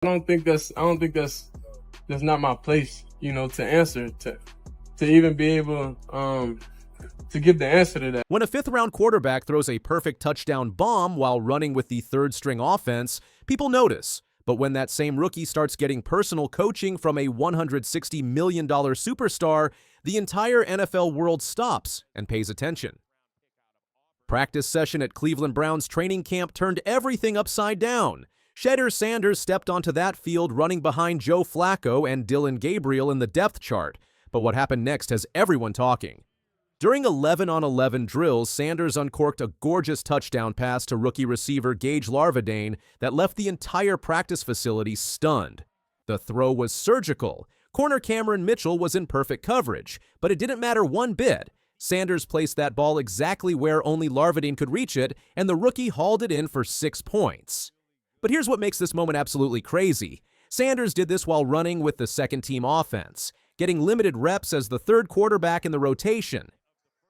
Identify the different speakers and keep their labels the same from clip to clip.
Speaker 1: That's not my place, to answer, to even be able to give the answer to that.
Speaker 2: When a fifth-round quarterback throws a perfect touchdown bomb while running with the third-string offense, people notice. But when that same rookie starts getting personal coaching from a $160 million superstar, the entire NFL world stops and pays attention. Practice session at Cleveland Browns training camp turned everything upside down. Shedeur Sanders stepped onto that field running behind Joe Flacco and Dillon Gabriel in the depth chart. But what happened next has everyone talking. During 11-on-11 drills, Sanders uncorked a gorgeous touchdown pass to rookie receiver Gage Larvadain that left the entire practice facility stunned. The throw was surgical. Corner Cameron Mitchell was in perfect coverage, but it didn't matter one bit. Sanders placed that ball exactly where only Larvadain could reach it, and the rookie hauled it in for 6 points. But here's what makes this moment absolutely crazy. Sanders did this while running with the second-team offense, getting limited reps as the third quarterback in the rotation.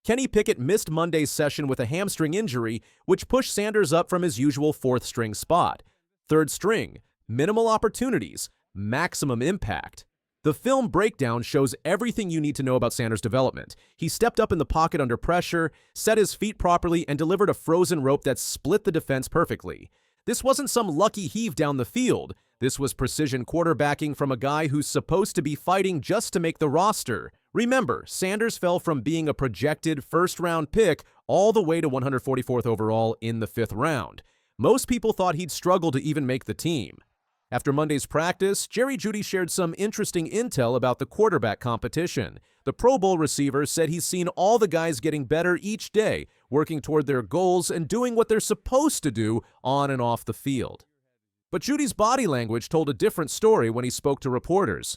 Speaker 2: Kenny Pickett missed Monday's session with a hamstring injury, which pushed Sanders up from his usual fourth-string spot. Third string, minimal opportunities, maximum impact. The film breakdown shows everything you need to know about Sanders' development. He stepped up in the pocket under pressure, set his feet properly, and delivered a frozen rope that split the defense perfectly. This wasn't some lucky heave down the field. This was precision quarterbacking from a guy who's supposed to be fighting just to make the roster. Remember, Sanders fell from being a projected first-round pick all the way to 144th overall in the 5th round. Most people thought he'd struggle to even make the team. After Monday's practice, Jeudy shared some interesting intel about the quarterback competition. The Pro Bowl receiver said he's seen all the guys getting better each day, working toward their goals and doing what they're supposed to do on and off the field. But Jeudy's body language told a different story when he spoke to reporters.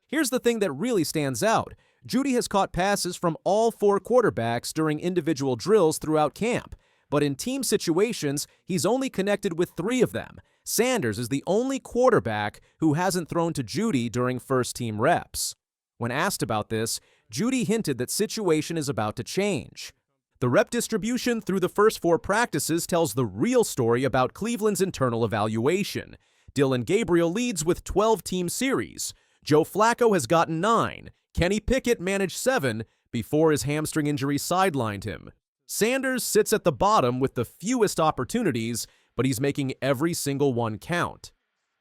Speaker 2: Here's the thing that really stands out. Jeudy has caught passes from all 4 quarterbacks during individual drills throughout camp, but in team situations, he's only connected with 3 of them. Sanders is the only quarterback who hasn't thrown to Jeudy during first-team reps. When asked about this, Jeudy hinted that situation is about to change. The rep distribution through the first 4 practices tells the real story about Cleveland's internal evaluation. Dillon Gabriel leads with 12 team series. Joe Flacco has gotten 9. Kenny Pickett managed 7 before his hamstring injury sidelined him. Sanders sits at the bottom with the fewest opportunities, but he's making every single one count.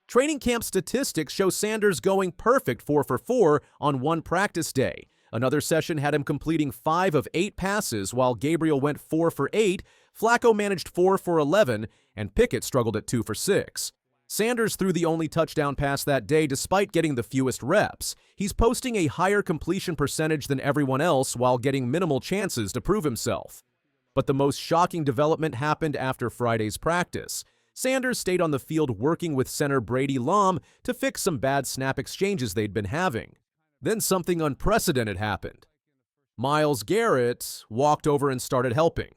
Speaker 2: Training camp statistics show Sanders going perfect 4 for 4 on one practice day. Another session had him completing 5 of 8 passes, while Gabriel went 4 for 8, Flacco managed 4 for 11, and Pickett struggled at 2 for 6. Sanders threw the only touchdown pass that day despite getting the fewest reps. He's posting a higher completion percentage than everyone else while getting minimal chances to prove himself. But the most shocking development happened after Friday's practice. Sanders stayed on the field working with center Brady Lom to fix some bad snap exchanges they'd been having. Then something unprecedented happened. Myles Garrett walked over and started helping.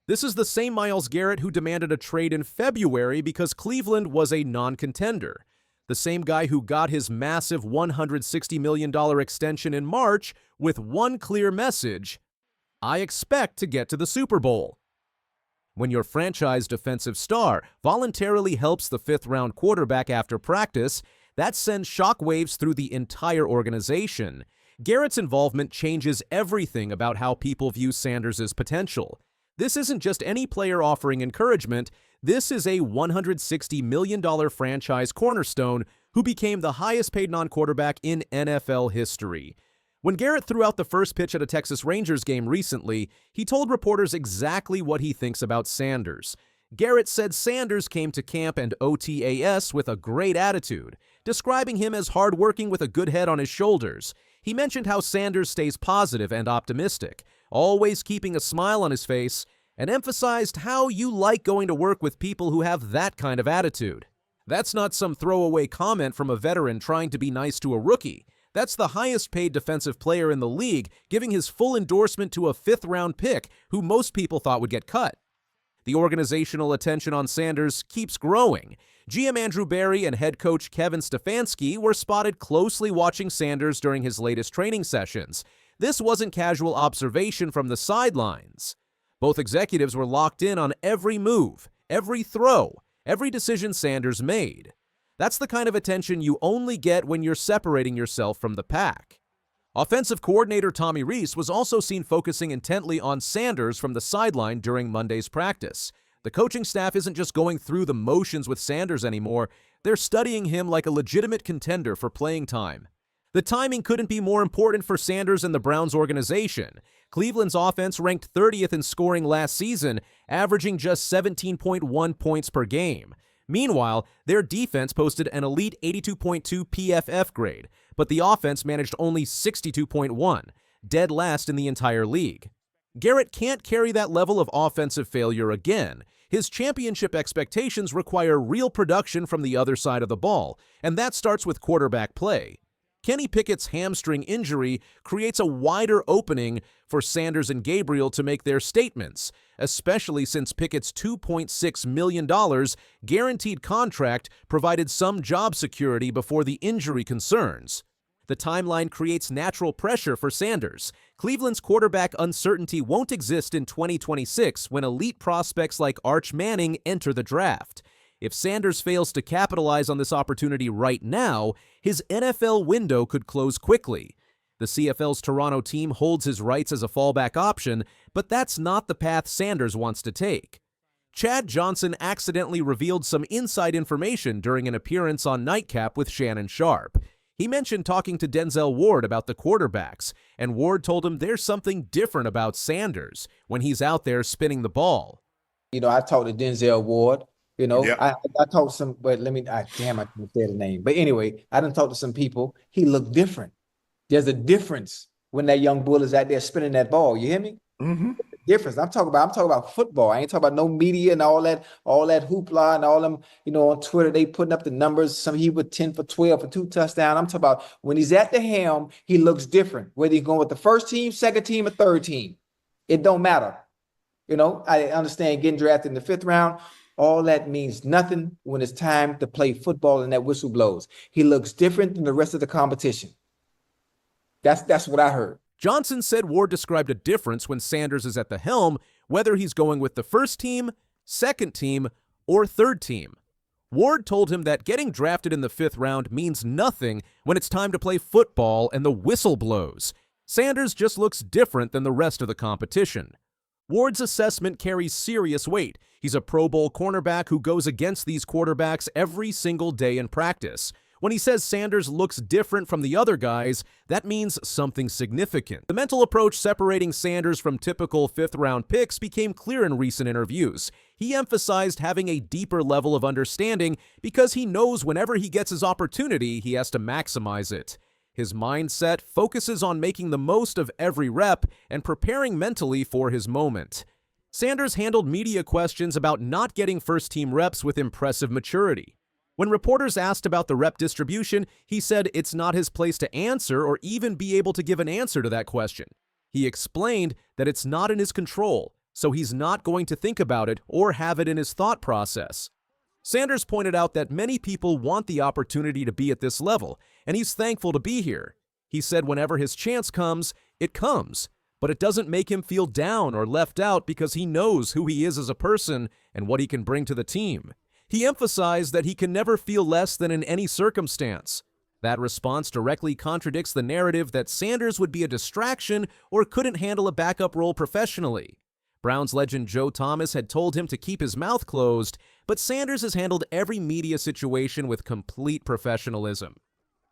Speaker 2: This is the same Myles Garrett who demanded a trade in February because Cleveland was a non-contender. The same guy who got his massive $160 million extension in March with one clear message: I expect to get to the Super Bowl. When your franchise defensive star voluntarily helps the 5th-round quarterback after practice, that sends shockwaves through the entire organization. Garrett's involvement changes everything about how people view Sanders' potential. This isn't just any player offering encouragement. This is a $160 million franchise cornerstone who became the highest-paid non-quarterback in NFL history. When Garrett threw out the first pitch at a Texas Rangers game recently, he told reporters exactly what he thinks about Sanders. Garrett said Sanders came to camp and OTAS with a great attitude, describing him as hardworking with a good head on his shoulders. He mentioned how Sanders stays positive and optimistic, always keeping a smile on his face, and emphasized how you like going to work with people who have that kind of attitude. That's not some throwaway comment from a veteran trying to be nice to a rookie. That's the highest-paid defensive player in the league giving his full endorsement to a 5th-round pick who most people thought would get cut. The organizational attention on Sanders keeps growing. GM Andrew Berry and head coach Kevin Stefanski were spotted closely watching Sanders during his latest training sessions. This wasn't casual observation from the sidelines. Both executives were locked in on every move, every throw, every decision Sanders made. That's the kind of attention you only get when you're separating yourself from the pack. Offensive coordinator Tommy Rees was also seen focusing intently on Sanders from the sideline during Monday's practice. The coaching staff isn't just going through the motions with Sanders anymore, they're studying him like a legitimate contender for playing time. The timing couldn't be more important for Sanders and the Browns organization. Cleveland's offense ranked 30th in scoring last season, averaging just 17.1 points per game. Meanwhile, their defense posted an elite 82.2 PFF grade, but the offense managed only 62.1, dead last in the entire league. Garrett can't carry that level of offensive failure again. His championship expectations require real production from the other side of the ball, and that starts with quarterback play. Kenny Pickett's hamstring injury creates a wider opening for Sanders and Gabriel to make their statements, especially since Pickett's $2.6 million guaranteed contract provided some job security before the injury concerns. The timeline creates natural pressure for Sanders. Cleveland's quarterback uncertainty won't exist in 2026 when elite prospects like Arch Manning enter the draft. If Sanders fails to capitalize on this opportunity right now, his NFL window could close quickly. The CFL's Toronto team holds his rights as a fallback option, but that's not the path Sanders wants to take. Chad Johnson accidentally revealed some inside information during an appearance on Nightcap with Shannon Sharpe. He mentioned talking to Denzel Ward about the quarterbacks, and Ward told him there's something different about Sanders when he's out there spinning the ball.
Speaker 3: I talked to Denzel Ward.
Speaker 4: Yep.
Speaker 3: I talked to some, but I can't say the name. But anyway, I done talked to some people. He looked different. There's a difference when that young bull is out there spinning that ball. You hear me?
Speaker 4: Mm-hmm.
Speaker 3: Difference. I'm talking about football. I ain't talking about no media and all that hoopla and all them, on Twitter, they putting up the numbers. Some he was 10 for 12 for 2 touchdowns. I'm talking about when he's at the helm, he looks different. Whether he's going with the first team, second team, or third team. It don't matter. I understand getting drafted in the 5th round. All that means nothing when it's time to play football and that whistle blows. He looks different than the rest of the competition. That's what I heard.
Speaker 2: Johnson said Ward described a difference when Sanders is at the helm, whether he's going with the first team, second team, or third team. Ward told him that getting drafted in the 5th round means nothing when it's time to play football and the whistle blows. Sanders just looks different than the rest of the competition. Ward's assessment carries serious weight. He's a Pro Bowl cornerback who goes against these quarterbacks every single day in practice. When he says Sanders looks different from the other guys, that means something significant. The mental approach separating Sanders from typical 5th-round picks became clear in recent interviews. He emphasized having a deeper level of understanding because he knows whenever he gets his opportunity, he has to maximize it. His mindset focuses on making the most of every rep and preparing mentally for his moment. Sanders handled media questions about not getting first-team reps with impressive maturity. When reporters asked about the rep distribution, he said it's not his place to answer or even be able to give an answer to that question. He explained that it's not in his control, so he's not going to think about it or have it in his thought process. Sanders pointed out that many people want the opportunity to be at this level, and he's thankful to be here. He said whenever his chance comes, it comes, but it doesn't make him feel down or left out because he knows who he is as a person and what he can bring to the team. He emphasized that he can never feel less than in any circumstance. That response directly contradicts the narrative that Sanders would be a distraction or couldn't handle a backup role professionally. Browns legend Joe Thomas had told him to keep his mouth closed, but Sanders has handled every media situation with complete professionalism.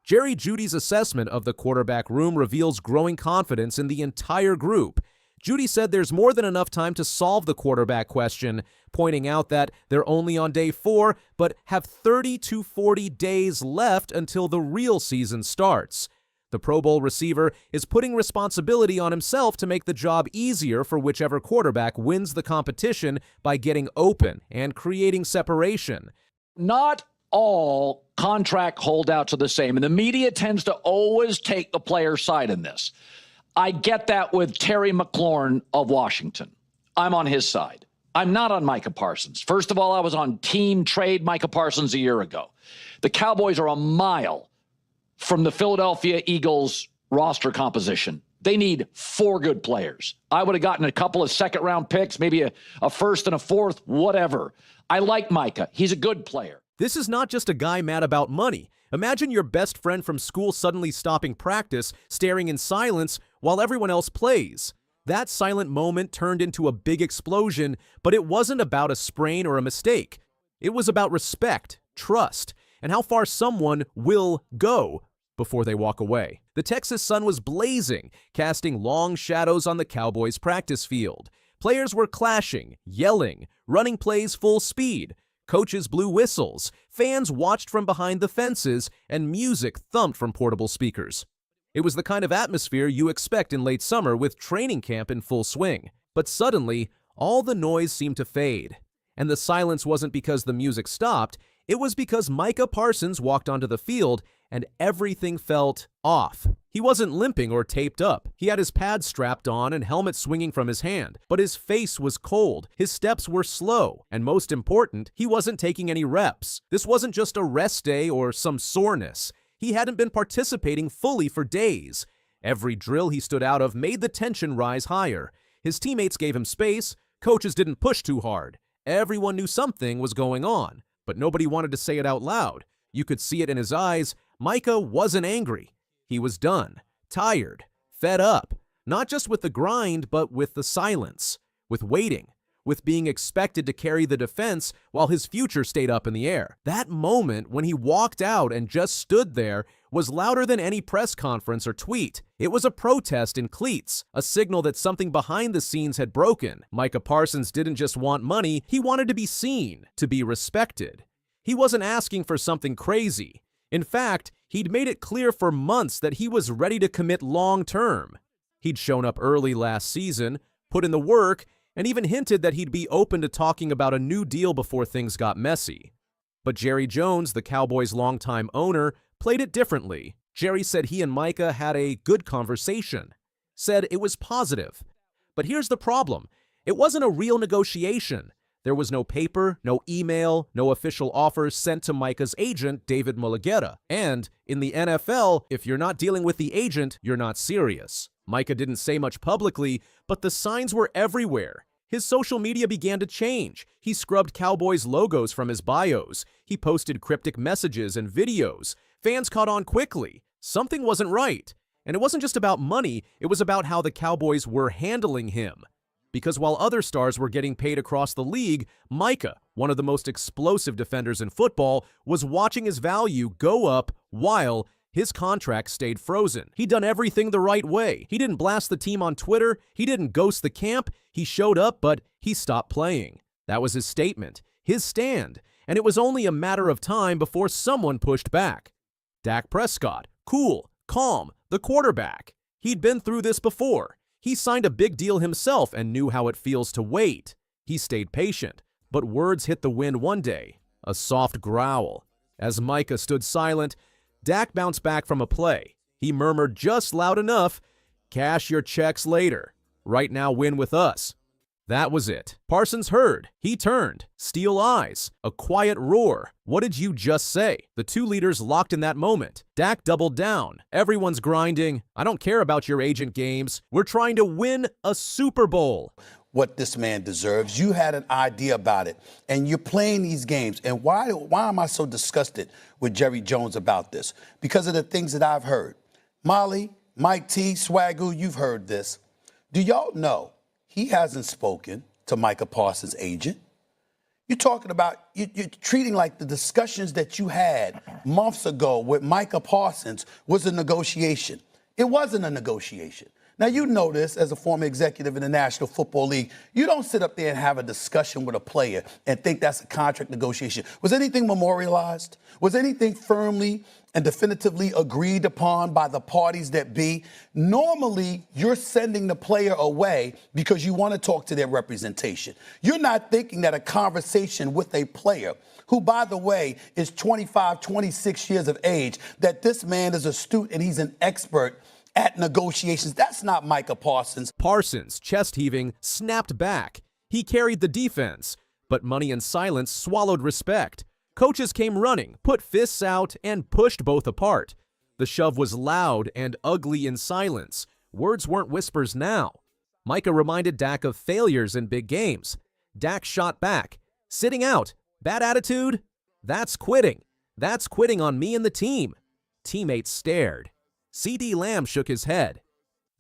Speaker 2: Jerry Jeudy's assessment of the quarterback room reveals growing confidence in the entire group. Jeudy said there's more than enough time to solve the quarterback question, pointing out that they're only on day 4, but have 30 to 40 days left until the real season starts. The Pro Bowl receiver is putting responsibility on himself to make the job easier for whichever quarterback wins the competition by getting open and creating separation.
Speaker 5: Not all contract holdouts are the same, and the media tends to always take the player's side in this. I get that with Terry McLaurin of Washington. I'm on his side. I'm not on Micah Parsons. First of all, I was on team trade Micah Parsons a year ago. The Cowboys are a mile from the Philadelphia Eagles roster composition. They need 4 good players. I would have gotten a couple of second-round picks, maybe a first and a fourth, whatever. I like Micah. He's a good player.
Speaker 2: This is not just a guy mad about money. Imagine your best friend from school suddenly stopping practice, staring in silence while everyone else plays. That silent moment turned into a big explosion, but it wasn't about a sprain or a mistake. It was about respect, trust, and how far someone will go before they walk away. The Texas sun was blazing, casting long shadows on the Cowboys' practice field. Players were clashing, yelling, running plays full speed. Coaches blew whistles, fans watched from behind the fences, and music thumped from portable speakers. It was the kind of atmosphere you expect in late summer with training camp in full swing. But suddenly, all the noise seemed to fade. And the silence wasn't because the music stopped, it was because Micah Parsons walked onto the field and everything felt off. He wasn't limping or taped up. He had his pads strapped on and helmet swinging from his hand, but his face was cold, his steps were slow, and most important, he wasn't taking any reps. This wasn't just a rest day or some soreness. He hadn't been participating fully for days. Every drill he stood out of made the tension rise higher. His teammates gave him space, coaches didn't push too hard. Everyone knew something was going on, but nobody wanted to say it out loud. You could see it in his eyes. Micah wasn't angry. He was done, tired, fed up, not just with the grind, but with the silence, with waiting, with being expected to carry the defense while his future stayed up in the air. That moment when he walked out and just stood there was louder than any press conference or tweet. It was a protest in cleats, a signal that something behind the scenes had broken. Micah Parsons didn't just want money, he wanted to be seen, to be respected. He wasn't asking for something crazy. In fact, he'd made it clear for months that he was ready to commit long-term. He'd shown up early last season, put in the work, and even hinted that he'd be open to talking about a new deal before things got messy. But Jerry Jones, the Cowboys' longtime owner, played it differently. Jerry said he and Micah had a good conversation, said it was positive. But here's the problem. It wasn't a real negotiation. There was no paper, no email, no official offers sent to Micah's agent, David Mulugheta. And in the NFL, if you're not dealing with the agent, you're not serious. Micah didn't say much publicly, but the signs were everywhere. His social media began to change. He scrubbed Cowboys logos from his bios. He posted cryptic messages and videos. Fans caught on quickly. Something wasn't right. And it wasn't just about money, it was about how the Cowboys were handling him. Because while other stars were getting paid across the league, Micah, one of the most explosive defenders in football, was watching his value go up while his contract stayed frozen. He'd done everything the right way. He didn't blast the team on Twitter. He didn't ghost the camp. He showed up, but he stopped playing. That was his statement, his stand. And it was only a matter of time before someone pushed back. Dak Prescott, cool, calm, the quarterback. He'd been through this before. He signed a big deal himself and knew how it feels to wait. He stayed patient, but words hit the wind one day, a soft growl. As Micah stood silent, Dak bounced back from a play. He murmured just loud enough, "Cash your checks later. Right now win with us." That was it. Parsons heard. He turned. Steel eyes. A quiet roar. What did you just say? The two leaders locked in that moment. Dak doubled down. Everyone's grinding. I don't care about your agent games. We're trying to win a Super Bowl.
Speaker 4: What this man deserves. You had an idea about it, and you're playing these games. And why am I so disgusted with Jerry Jones about this? Because of the things that I've heard. Molly, Mike T, Swagoo, you've heard this. Do y'all know he hasn't spoken to Micah Parsons' agent? You're talking about, you're treating like the discussions that you had months ago with Micah Parsons was a negotiation. It wasn't a negotiation. Now, you know this as a former executive in the National Football League. You don't sit up there and have a discussion with a player and think that's a contract negotiation. Was anything memorialized? Was anything firmly and definitively agreed upon by the parties that be? Normally, you're sending the player away because you want to talk to their representation. You're not thinking that a conversation with a player who, by the way, is 25, 26 years of age, that this man is astute and he's an expert at negotiations. That's not Micah Parsons.
Speaker 2: Parsons, chest heaving, snapped back. He carried the defense, but money and silence swallowed respect. Coaches came running, put fists out, and pushed both apart. The shove was loud and ugly in silence. Words weren't whispers now. Micah reminded Dak of failures in big games. Dak shot back. Sitting out. Bad attitude? That's quitting. That's quitting on me and the team. Teammates stared. C.D. Lamb shook his head.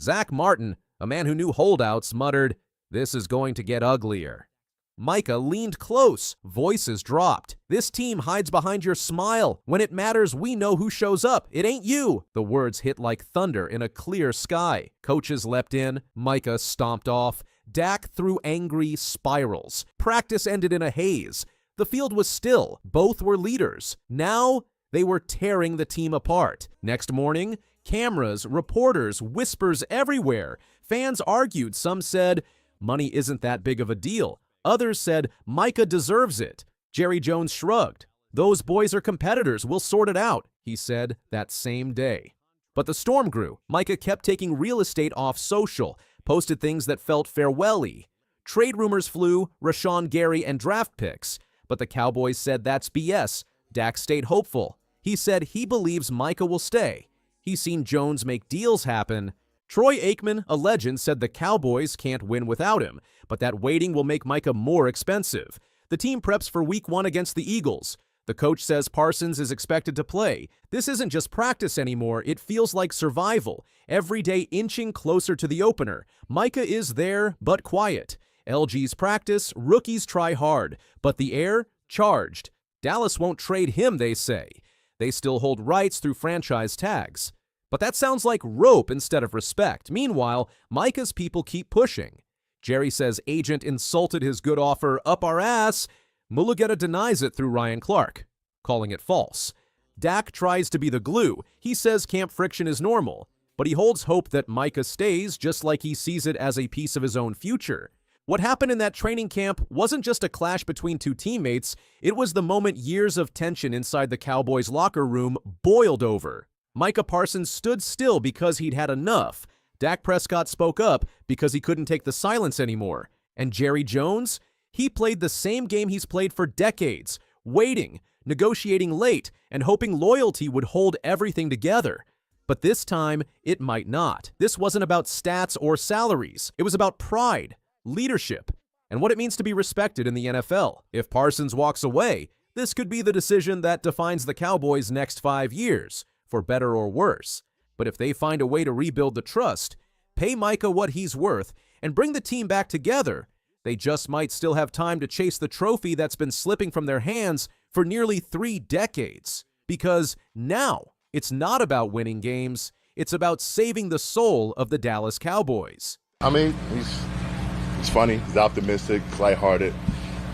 Speaker 2: Zach Martin, a man who knew holdouts, muttered, "This is going to get uglier." Micah leaned close. Voices dropped. "This team hides behind your smile. When it matters, we know who shows up. It ain't you." The words hit like thunder in a clear sky. Coaches leapt in. Micah stomped off. Dak threw angry spirals. Practice ended in a haze. The field was still. Both were leaders. Now they were tearing the team apart. Next morning, cameras, reporters, whispers everywhere. Fans argued. Some said, "Money isn't that big of a deal." Others said, "Micah deserves it." Jerry Jones shrugged. "Those boys are competitors. We'll sort it out," he said that same day. But the storm grew. Micah kept taking real estate off social, posted things that felt farewell-y. Trade rumors flew, Rashawn Gary and draft picks. But the Cowboys said that's BS. Dak stayed hopeful. He said he believes Micah will stay. He's seen Jones make deals happen. Troy Aikman, a legend, said the Cowboys can't win without him, but that waiting will make Micah more expensive. The team preps for Week 1 against the Eagles. The coach says Parsons is expected to play. This isn't just practice anymore. It feels like survival. Every day inching closer to the opener. Micah is there, but quiet. LG's practice, rookies try hard, but the air, charged. Dallas won't trade him, they say. They still hold rights through franchise tags. But that sounds like rope instead of respect. Meanwhile, Micah's people keep pushing. Jerry says agent insulted his good offer up our ass. Mulugeta denies it through Ryan Clark, calling it false. Dak tries to be the glue. He says camp friction is normal, but he holds hope that Micah stays just like he sees it as a piece of his own future. What happened in that training camp wasn't just a clash between two teammates. It was the moment years of tension inside the Cowboys' locker room boiled over. Micah Parsons stood still because he'd had enough. Dak Prescott spoke up because he couldn't take the silence anymore. And Jerry Jones? He played the same game he's played for decades, waiting, negotiating late, and hoping loyalty would hold everything together. But this time, it might not. This wasn't about stats or salaries. It was about pride, leadership, and what it means to be respected in the NFL. If Parsons walks away, this could be the decision that defines the Cowboys' next 5 years, for better or worse. But if they find a way to rebuild the trust, pay Micah what he's worth, and bring the team back together, they just might still have time to chase the trophy that's been slipping from their hands for nearly 3 decades. Because now, it's not about winning games, it's about saving the soul of the Dallas Cowboys.
Speaker 6: I mean, he's funny, he's optimistic, lighthearted,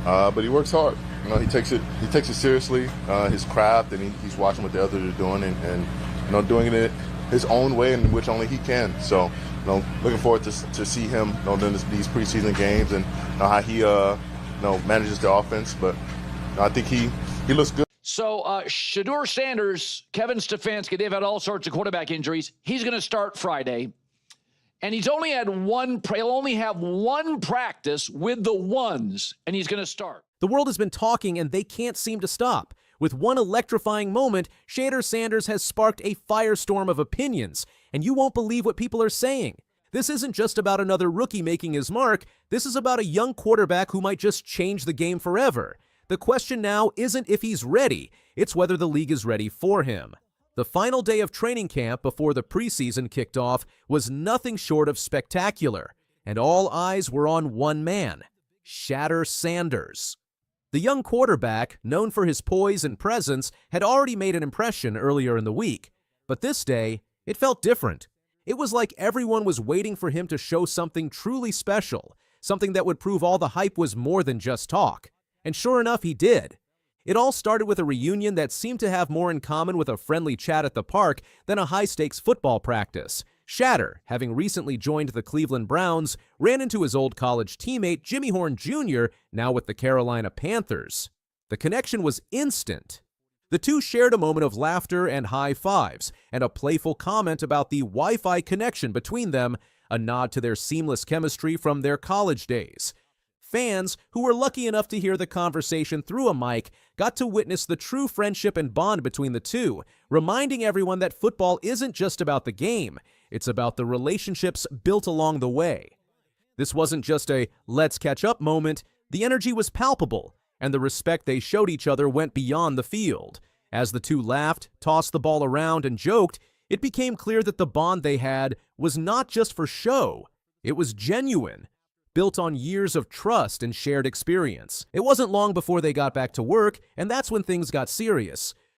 Speaker 6: but he works hard. You know, he takes it seriously, his craft, and he's watching what the others are doing, and you know, doing it his own way in which only he can. So, you know, looking forward to see him, you know, during these preseason games, and you know, how he manages the offense. But you know, I think he looks good.
Speaker 5: So Shedeur Sanders, Kevin Stefanski, they've had all sorts of quarterback injuries. He's going to start Friday. And he'll only have one practice with the ones, and he's going to start.
Speaker 2: The world has been talking, and they can't seem to stop. With one electrifying moment, Shedeur Sanders has sparked a firestorm of opinions, and you won't believe what people are saying. This isn't just about another rookie making his mark. This is about a young quarterback who might just change the game forever. The question now isn't if he's ready, it's whether the league is ready for him. The final day of training camp before the preseason kicked off was nothing short of spectacular, and all eyes were on one man, Shedeur Sanders. The young quarterback, known for his poise and presence, had already made an impression earlier in the week, but this day, it felt different. It was like everyone was waiting for him to show something truly special, something that would prove all the hype was more than just talk. And sure enough, he did. It all started with a reunion that seemed to have more in common with a friendly chat at the park than a high-stakes football practice. Shedeur, having recently joined the Cleveland Browns, ran into his old college teammate Jimmy Horn Jr., now with the Carolina Panthers. The connection was instant. The two shared a moment of laughter and high fives, and a playful comment about the Wi-Fi connection between them, a nod to their seamless chemistry from their college days. Fans, who were lucky enough to hear the conversation through a mic, got to witness the true friendship and bond between the two, reminding everyone that football isn't just about the game, it's about the relationships built along the way. This wasn't just a let's catch up moment, the energy was palpable. and the respect they showed each other went beyond the field. As the two laughed, tossed the ball around, and joked, it became clear that the bond they had was not just for show. It was genuine, built on years of trust and shared experience. It wasn't long before they got back to work, and that's when things got serious.